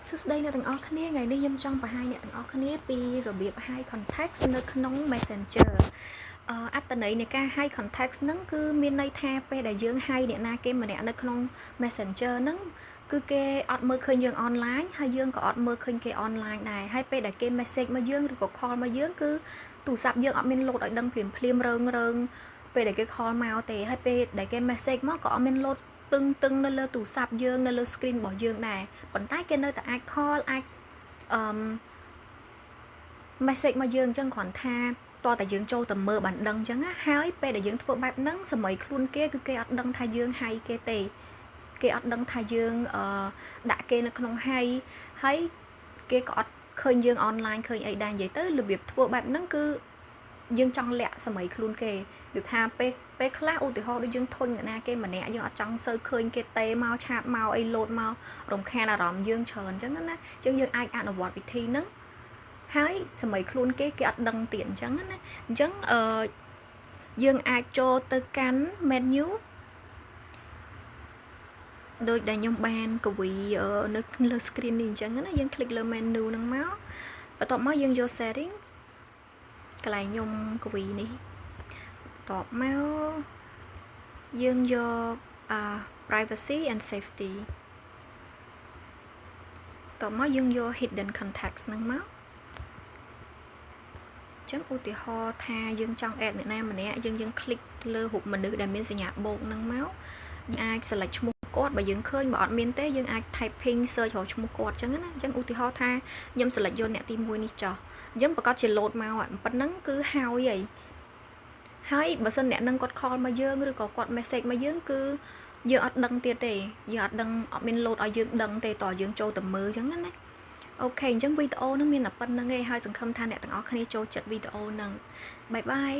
សួស្តីអ្នកទាំងអស់គ្នាថ្ងៃនេះខ្ញុំចង់បង្ហាញអ្នកទាំងអស់គ្នាពីរបៀប hide context នៅក្នុង Messenger អត្ថន័យនៃការ hide context ហ្នឹងគឺមានន័យថាពេលដែលយើង hide អ្នកណាគេម្នាក់នៅក្នុង Messenger ហ្នឹងគឺគេអត់មើលឃើញយើង online ហើយយើងក៏អត់មើលឃើញគេ online ដែរហើយពេលដែលគេ message មកយើងឬក៏ call មកយើងគឺទូរស័ព្ទយើងអត់មាន load ឲ្យដឹងភ្លាមរើងពេលដែលគេ call មកទេហើយពេលដែលគេ message មកក៏អត់មាន loadតឹងនៅលើទូរស័ព្ទយើងនៅលើ screen របស់យើងដែរប៉ុន្តែគេនៅតែអាច call អាចmessage មកយើងអញ្ចឹងគ្រាន់ថាតើតែយើងចូលទៅមើលបានដឹងអញ្ចឹងណាហើយពេលដែលយើងធ្វើបែបហ្នឹងសម័យខ្លួនគេគឺគេអត់ដឹងថាយើងហាយគេទេគេអត់ដឹងថាយើងដាក់គេនៅក្នុងហាយហើយគេក៏អត់ឃើញយើង online ឃើញអីដែរនិយាយទៅរបៀបធ្វើបែបហ្នឹងគឺយើងចង់លាក់សម័យខ្លួនគេដូចថាពេលខ្លះឧទាហរណ៍ដូចយើងធុញអ្នកណាគេម្នាក់យើងអត់ចង់សូវឃើញគេទេមកឆាតមកអីលោតមករំខានអារម្មណ៍យើងច្រើនអញ្ចឹងណាអញ្ចឹងយើងអាចអនុវត្តវិធីហ្នឹងហើយសម័យខ្លួនគេអត់ដឹងទៀតអញ្ចឹងណាអញ្ចឹងយើងអាចចូលទៅកាន់ menu ដូចដែលខ្ញុំបានកវីនៅលើ screen នេះអញ្ចឹងណាយើងคลิกលើ menu ហ្នឹងមកបន្ទាប់មកយើងយក settings កន្លែងខ្ញុំកវីនេះបន្ទាប់មកយើងយក privacy and safety បន្ទាប់មកយើងយក hidden context ហ្នឹងមកចឹងឧទាហរណ៍ថាយើងចង់ add អ្នកណាម្នាក់យើងคลิกលើរូបមនុស្សដែលមានសញ្ញាបូកហ្នឹងមកយើងអាច select ឈ្មោះគាត់បើយើងឃើញបើអត់មានទេយើងអាច typing search រកឈ្មោះគាត់ចឹងណាអញ្ចឹងឧទាហរណ៍ថាខ្ញុំ select យកអ្នកទី1នេះចុះអញ្ចឹងប្រកាសជា load មកប៉ុណ្ណឹងគឺហើយបើសិនអ្នកនឹងគាត់ call មកយើងឬក៏គាត់ message មកយើងគឺយើងអត់ដឹងទៀតទេយើងអត់ដឹងអត់មាន load ឲ្យយើងដឹងទេតើយើងចូលទៅមើលចឹងណាអូខេអញ្ចឹងវីដេអូហ្នឹងមានតែប៉ុណ្្នឹងឯងហើយសង្ឃឹមថាអ្នកទាំងអស់គ្នាចូលចិត្តវីដេអូហ្នឹងបាយបាយ